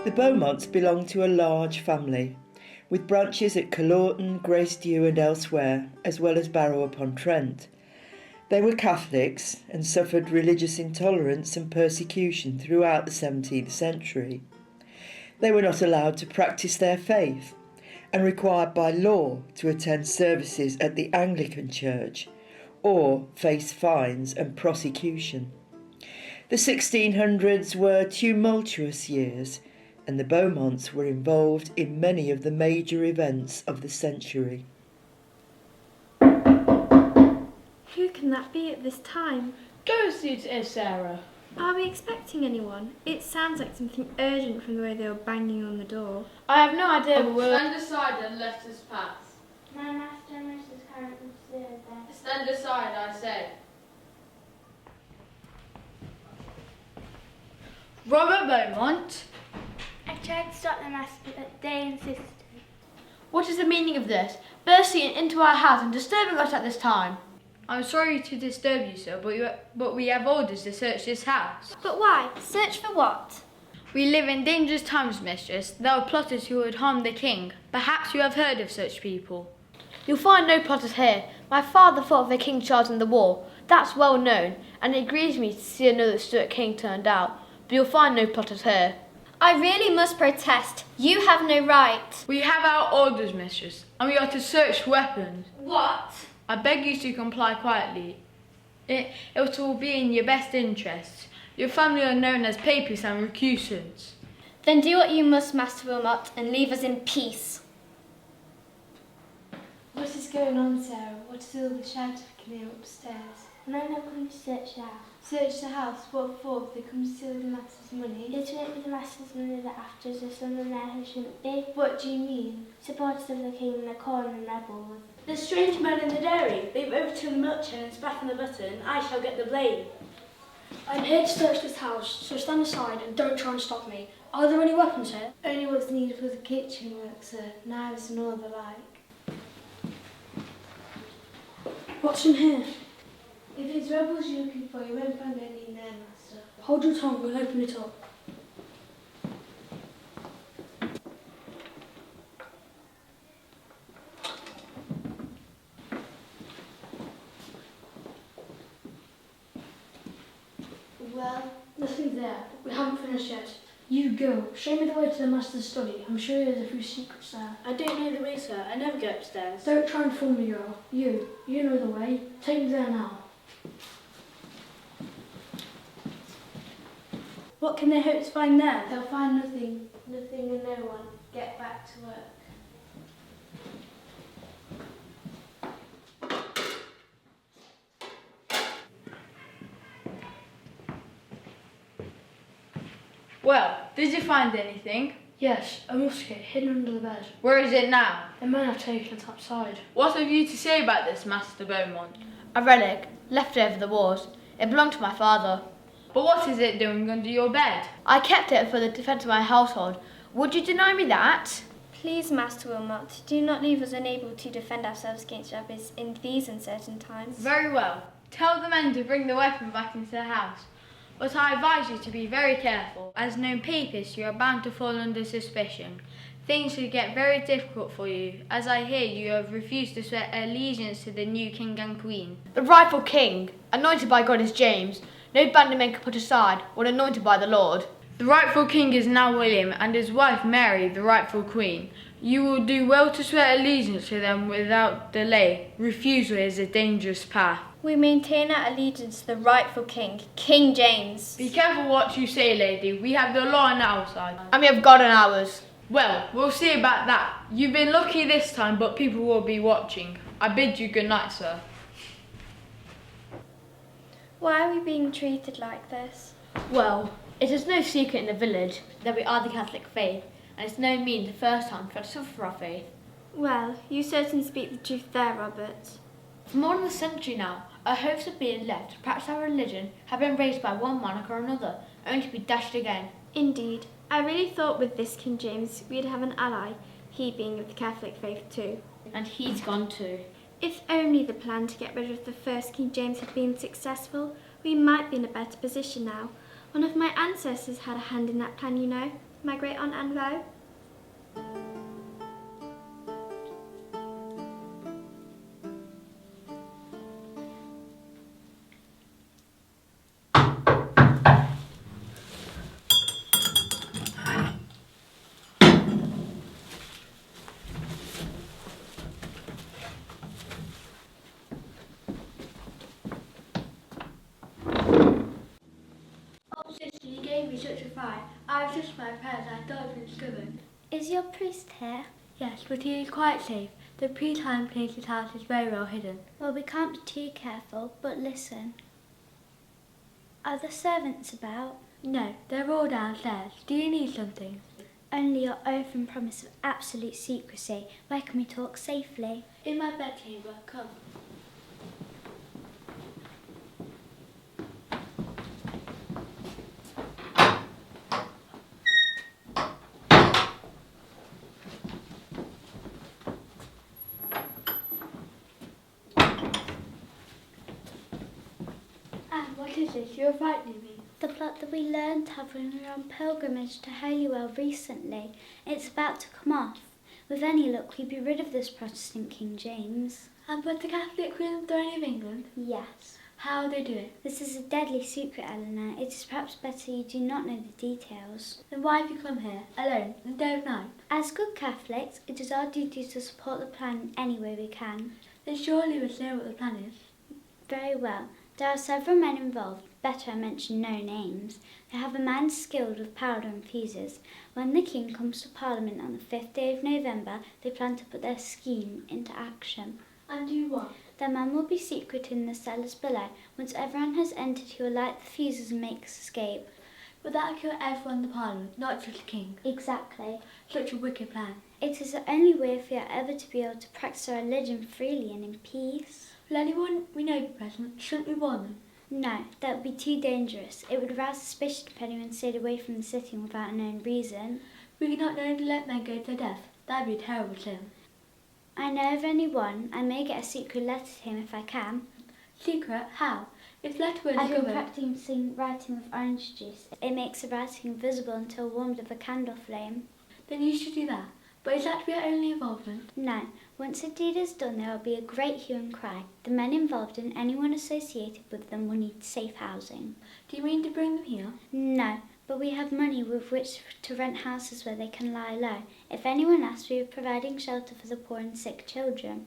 The Beaumonts belonged to a large family, with branches at Culloden, Gracedieu and elsewhere, as well as Barrow upon Trent. They were Catholics and suffered religious intolerance and persecution throughout the 17th century. They were not allowed to practice their faith and required by law to attend services at the Anglican Church or face fines and prosecution. The 1600s were tumultuous years, and the Beaumonts were involved in many of the major events of the century. Who can that be at this time? Go see it is, Sarah. Are we expecting anyone? It sounds like something urgent from the way they were banging on the door. I have no idea. Stand aside and let us pass. My master and Mrs. currently there. Stand aside, I say. Robert Beaumont. I tried to stop the master, but they insisted. What is the meaning of this? Bursting into our house and disturbing us at this time? I'm sorry to disturb you, sir, but we have orders to search this house. But why? Search for what? We live in dangerous times, mistress. There are plotters who would harm the king. Perhaps you have heard of such people. You'll find no plotters here. My father fought for King Charles in the war. That's well known, and it grieves me to see another Stuart king turned out. But you'll find no plotters here. I really must protest. You have no right. We have our orders, mistress, and we are to search weapons. What? I beg you to comply quietly. It will be in your best interests. Your family are known as papists and recusants. Then do what you must, Master Wilmot, and leave us in peace. What is going on, Sarah? What is all the shouting here upstairs? Men have come to search the house. Search the house, what for? They come to steal the master's money? It's it with the master's money that after is someone there who shouldn't be. What do you mean? Supporters of the king and the corn and rebels. The strange man in the dairy. They've overturned the milk chain and spat on the butter, and I shall get the blame. I'm here to search this house, so stand aside and don't try and stop me. Are there any weapons here? Only what's needed for the kitchen work, sir. Knives and all the like. What's in here? If it's rebels you're looking for, you won't find any in there, master. Hold your tongue, we'll open it up. Well, Nothing there. We haven't finished yet. You go. Show me the way to the master's study. I'm sure there's a few secrets there. I don't know the way, sir. I never go upstairs. Don't try and fool me, girl. You know the way. Take me there now. What can they hope to find there? they'll find nothing and no one. Get back to work. Well, did you find anything? Yes, a musket hidden under the bed. Where is it now? The men have taken it outside. What have you to say about this, Master Beaumont? A relic, left over the wars. It belonged to my father. But what is it doing under your bed? I kept it for the defence of my household. Would you deny me that? Please, Master Wilmot, do not leave us unable to defend ourselves against robbers in these uncertain times. Very well. Tell the men to bring the weapon back into the house. But I advise you to be very careful. As known papists, you are bound to fall under suspicion. Things could get very difficult for you, as I hear you have refused to swear allegiance to the new king and queen. The rightful king, anointed by God is James. No bannerman can put aside when anointed by the Lord. The rightful king is now William, and his wife Mary, the rightful queen. You will do well to swear allegiance to them without delay. Refusal is a dangerous path. We maintain our allegiance to the rightful king, King James. Be careful what you say, lady. We have the law on our side. And we have God on ours. Well, we'll see about that. You've been lucky this time, but people will be watching. I bid you good night, sir. Why are we being treated like this? Well, it is no secret in the village that we are the Catholic faith, and it's no mean the first time we've had to suffer for our faith. Well, you certainly speak the truth there, Robert. For more than a century now, our hopes of being left to practice our religion have been raised by one monarch or another, only to be dashed again. Indeed, I really thought with this King James we'd have an ally, he being of the Catholic faith too. And he's gone too. If only the plan to get rid of the first King James had been successful, we might be in a better position now. One of my ancestors had a hand in that plan, you know. my great aunt Anne vow? Oh, sister, you gave me such a fright. I was just my prayers, I thought it was discovered. Is your priest here? Yes, but he is quite safe. The pre-time place his house is very well hidden. Well, we can't be too careful, but listen. Are the servants about? No, they're all downstairs. Do you need something? Only your oath and promise of absolute secrecy. Where can we talk safely? In my bedchamber, come. Anne, what is this? You're frightening me. The plot that we learned of when we were on pilgrimage to Holywell recently. It's about to come off. With any luck, we'd be rid of this Protestant King James. And put the Catholic Queen on the throne of England? Yes. How will they do it? This is a deadly secret, Eleanor. It is perhaps better you do not know the details. Then why have you come here, alone, in the dead of night? As good Catholics, it is our duty to support the plan in any way we can. Then surely we know what the plan is. Very well. There are several men involved. Better I mention no names. They have a man skilled with powder and fuses. When the King comes to Parliament on the 5th day of November, they plan to put their scheme into action. And do what? The man will be secret in the cellars below. Once everyone has entered, he will light the fuses and make his escape. But that will kill everyone in the Parliament, not just the King. Exactly. Such a wicked plan. It is the only way if we are ever to be able to practice our religion freely and in peace. Will anyone we know be present? Shouldn't we warn them? No, that would be too dangerous. It would arouse suspicion if anyone stayed away from the sitting without a known reason. We cannot know to let men go to their death. That would be a terrible sin. I know of only one. I may get a secret letter to him if I can. Secret? How? If the letter were I've been discovered... practicing writing with orange juice. It makes the writing invisible until warmed with a candle flame. Then you should do that. But is that to be our only involvement? No. Once the deed is done, there will be a great hue and cry. The men involved and anyone associated with them will need safe housing. Do you mean to bring them here? No, but we have money with which to rent houses where they can lie low. If anyone asks, we are providing shelter for the poor and sick children.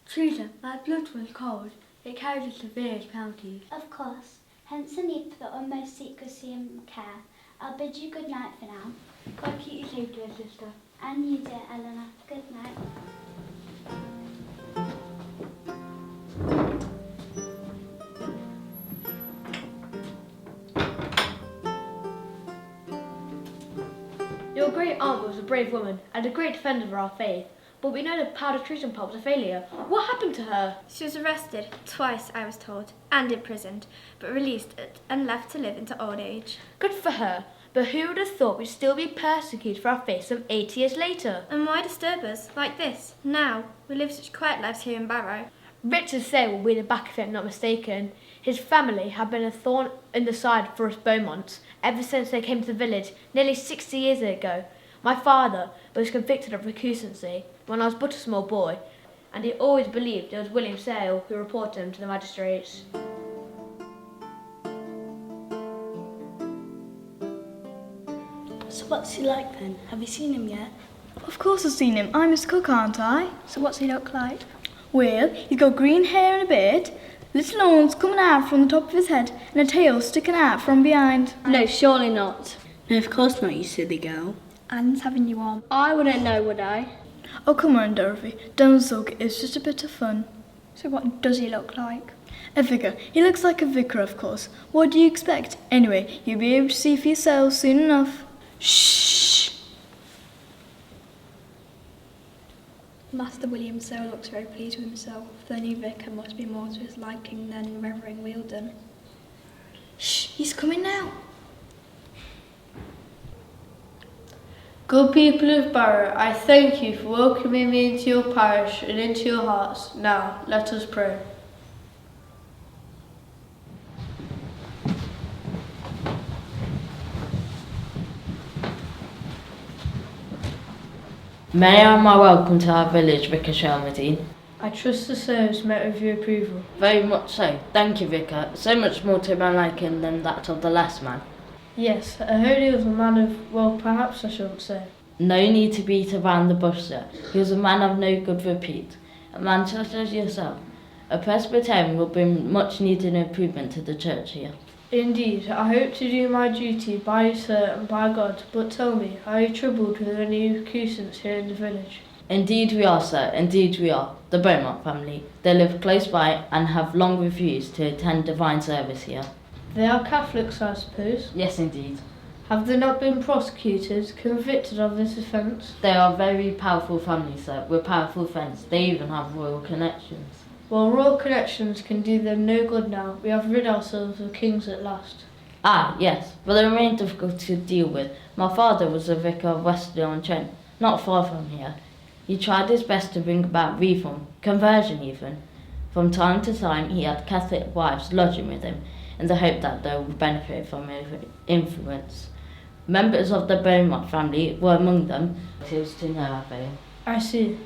Teresa, my blood runs cold. It carries the severest penalties. Of course. Hence the need for the utmost secrecy and care. I'll bid you good night for now. God keep you safe, dear sister. And you, dear Eleanor. Good night. Your great aunt was a brave woman and a great defender of our faith, but we know the powder treason plot was a failure. What happened to her? She was arrested, twice I was told, and imprisoned, but released and left to live into old age. Good for her, but who would have thought we'd still be persecuted for our faith some 80 years later? And why disturb us like this, now? We live such quiet lives here in Barrow. Richard Sale will be the back if I'm not mistaken. His family have been a thorn in the side for us Beaumonts ever since they came to the village nearly 60 years ago. My father was convicted of recusancy when I was but a small boy, and he always believed it was William Sale who reported him to the magistrates. So what's he like then? Have you seen him yet? Of course I've seen him. I'm his cook, aren't I? So what's he look like? Well, he's got green hair and a beard, little horns coming out from the top of his head, and a tail sticking out from behind. No, surely not. No, of course not, you silly girl. Anne's having you on. I wouldn't know, would I? Oh, come on, Dorothy. Don't sulk. It's just a bit of fun. So what does he look like? A vicar. He looks like a vicar, of course. What do you expect? Anyway, you'll be able to see for yourselves soon enough. Shh! Master William Sale looks very pleased with himself. The new vicar must be more to his liking than Reverend Wheeldon. Shh! He's coming now. Good people of Barrow, I thank you for welcoming me into your parish and into your hearts. Now, let us pray. May I have my welcome to our village, Vicar Shelmerdine? I trust the service met with your approval. Very much so. Thank you, Vicar. So much more to my liking than that of the last man. Yes, I heard he was a man of, well, perhaps I shouldn't say. No need to beat around the bush, sir. He was a man of no good repute. A man such as yourself. A Presbyterian will bring much needed improvement to the church here. Indeed, I hope to do my duty by you, sir, and by God. But tell me, are you troubled with any recusants here in the village? Indeed we are, sir. Indeed we are. The Beaumont family. They live close by and have long refused to attend divine service here. They are Catholics, I suppose? Yes, indeed. Have they not been prosecuted, convicted of this offence? They are a very powerful family, sir, with powerful friends. They even have royal connections. Well, royal connections can do them no good now. We have rid ourselves of kings at last. Ah, yes, but they remain difficult to deal with. My father was a vicar of Westerly-on-Trent, not far from here. He tried his best to bring about reform, conversion even. From time to time he had Catholic wives lodging with him, in the hope that they would benefit from his influence. Members of the Beaumont family were among them. It was to no avail. I see.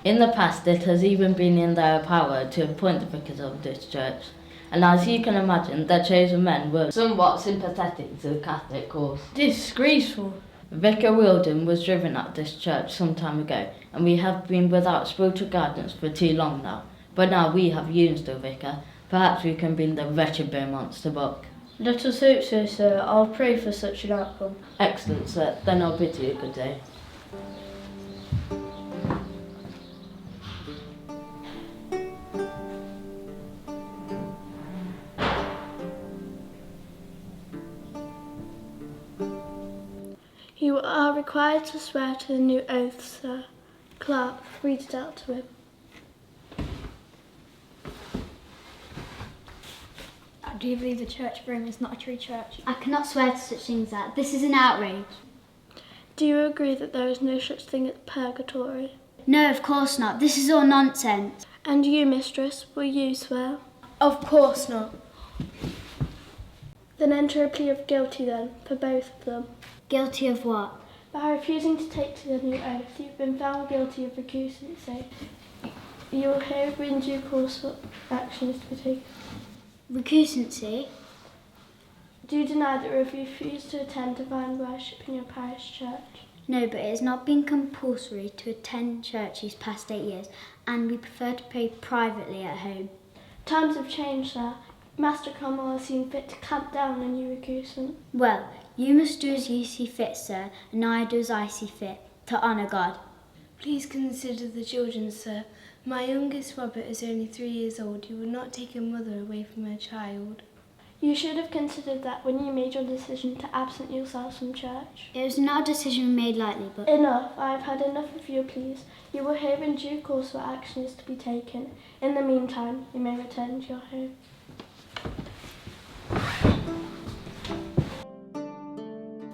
In the past it has even been in their power to appoint the vicars of this church, and as you can imagine, their chosen men were somewhat sympathetic to the Catholic cause. Disgraceful. Vicar Wilden was driven out of this church some time ago, and we have been without spiritual guidance for too long now. But now we have you still, Vicar. Perhaps we can bring the wretched Beaumonts to book. Let us hope so, sir. I'll pray for such an outcome. Excellent, sir. Then I'll bid you a good day. You are required to swear to the new oath, sir. Clerk, read it out to him. Do you believe the Church of Rome is not a true church? I cannot swear to such things as that. This is an outrage. Do you agree that there is no such thing as purgatory? No, of course not. This is all nonsense. And you, mistress, will you swear? Of course not. Then enter a plea of guilty then, for both of them. Guilty of what? By refusing to take to the new oath, you've been found guilty of recusancy. You will hear in due course what action is to be taken. Recusancy? Do you deny that you refuse to attend divine worship in your parish church? No, but it has not been compulsory to attend churches past 8 years, and we prefer to pray privately at home. Times have changed, sir. Master Cromwell has seen fit to clamp down on you recusant. Well, you must do as you see fit, sir, and I do as I see fit, to honour God. Please consider the children, sir. My youngest Robert is only 3 years old. You will not take a mother away from her child. You should have considered that when you made your decision to absent yourselves from church. It was not a decision made lightly, but... Enough. I have had enough of your pleas. You will hear in due course what action is to be taken. In the meantime, you may return to your home.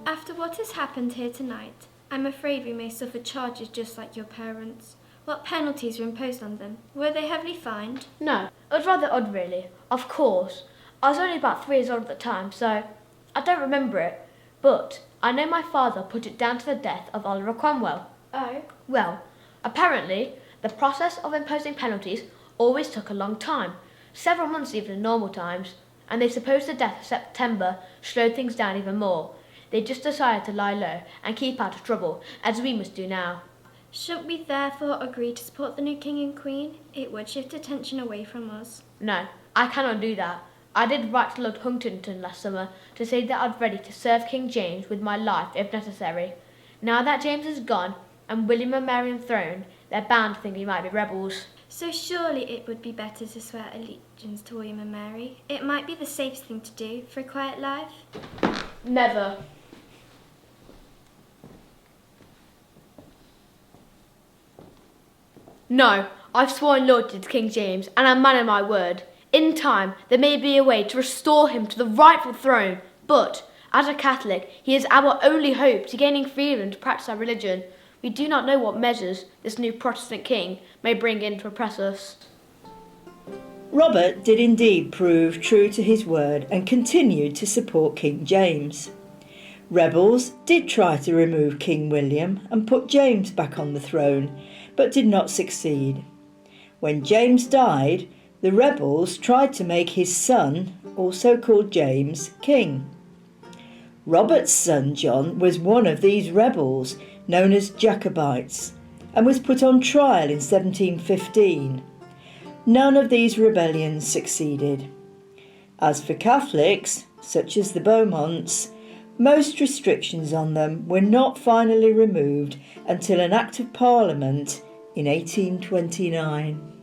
After what has happened here tonight, I'm afraid we may suffer charges just like your parents. What penalties were imposed on them? Were they heavily fined? No, it was rather odd really. Of course, I was only about 3 years old at the time, so I don't remember it. But I know my father put it down to the death of Oliver Cromwell. Oh? Well, apparently the process of imposing penalties always took a long time, several months even in normal times, and they suppose the death of September slowed things down even more. They just decided to lie low and keep out of trouble, as we must do now. Should we therefore agree to support the new king and queen? It would shift attention away from us. No, I cannot do that. I did write to Lord Huntington last summer to say that I'd ready to serve King James with my life if necessary. Now that James is gone and William and Mary enthroned, they're bound to think we might be rebels. So surely it would be better to swear allegiance to William and Mary. It might be the safest thing to do for a quiet life. Never. No, I've sworn loyalty to King James, and I'm man of my word. In time, there may be a way to restore him to the rightful throne, but, as a Catholic, he is our only hope to gaining freedom to practice our religion. We do not know what measures this new Protestant king may bring in to oppress us. Robert did indeed prove true to his word and continued to support King James. Rebels did try to remove King William and put James back on the throne, but did not succeed. When James died, the rebels tried to make his son, also called James, king. Robert's son John was one of these rebels, known as Jacobites, and was put on trial in 1715. None of these rebellions succeeded. As for Catholics, such as the Beaumonts, most restrictions on them were not finally removed until an Act of Parliament in 1829.